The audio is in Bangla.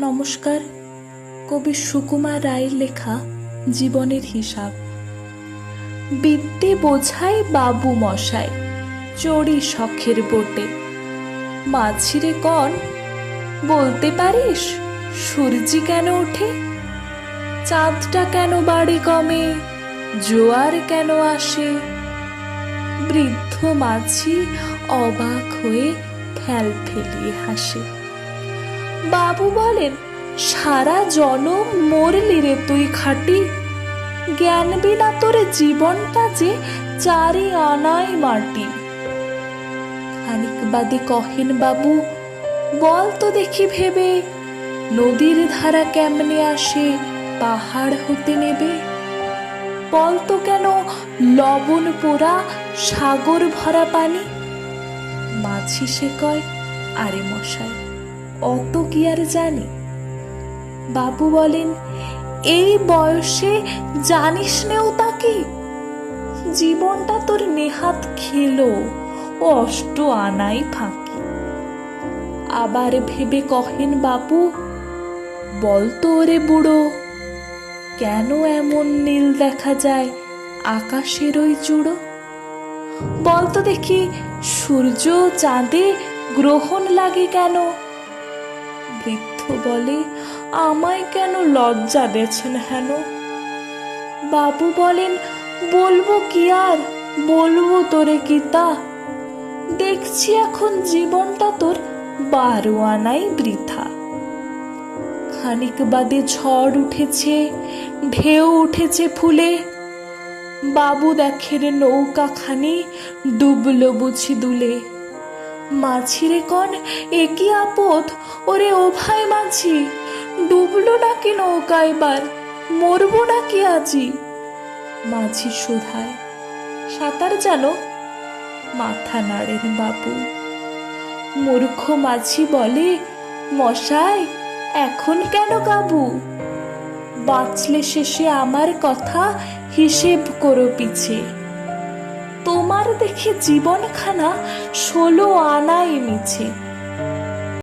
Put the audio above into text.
নমস্কার। কবি সুকুমার রায়ের লেখা জীবনের হিসাব। বিদ্যে বোঝাই বাবু মশাই, চড়ি শখের বোটে। মাঝিরে কন, বলতে পারিস সূর্যি কেন ওঠে? চাঁদটা কেন বাড়ে কমে, জোয়ার কেন আসে? বৃদ্ধ মাঝি অবাক হয়ে ফেল ফেলিয়ে হাসে। বাবু বলেন, সারা জনম মরলি রে তুই খাটি, জ্ঞান বিনা তোর জীবনটা যে চারি আনাই মাটি। খানিক বাদে কহেন বাবু, বল তো দেখি ভেবে, নদীর ধারা কেমনে আসে পাহাড় হতে নেবে? বল তো কেন লবণ পোড়া সাগর ভরা পানি? মাঝি সে কয়, আরে মশাই অত কি আর জানি। বাবু বলেন, এই বয়সে জানিস নেও তা কি? জীবনটা তোর নেহাত খেলো, অষ্ট আনাই ফাঁকি। আবার ভেবে কহেন বাবু, বলতো ওরে বুড়ো, কেন এমন নীল দেখা যায় আকাশের ওই চূড়ো? বলতো দেখি সূর্য চাঁদে গ্রহণ লাগে কেন? বৃদ্ধ বলে, আমায় কেন লজ্জা দেছেন হেন? বাবু বলেন, বলবো কি আর, বলবো তোরে কি তা? দেখছি এখন জীবনটা তোর 12 আনাই বৃথা। খানিক বাদে ঝড় উঠেছে, ঢেউ উঠেছে ফুলে। বাবু দেখেন নৌকা খানি ডুবলো বুঝি দুলে। মাঝিরে কন, এ কি আপদ, ওরে ও ভাই মাঝি, ডুবলো নাকি নৌকা এবার, মরবো নাকি আজি? মাঝি শোধায়, সাঁতার জানো? মাথা নাড়েন বাবু। মূর্খ মাঝি বলে, মশাই এখন কেন কাবু? বাঁচলে শেষে আমার কথা হিসেব করো পিছে। তোমার দেখে জীবনখানা 16 আনাই মিছে।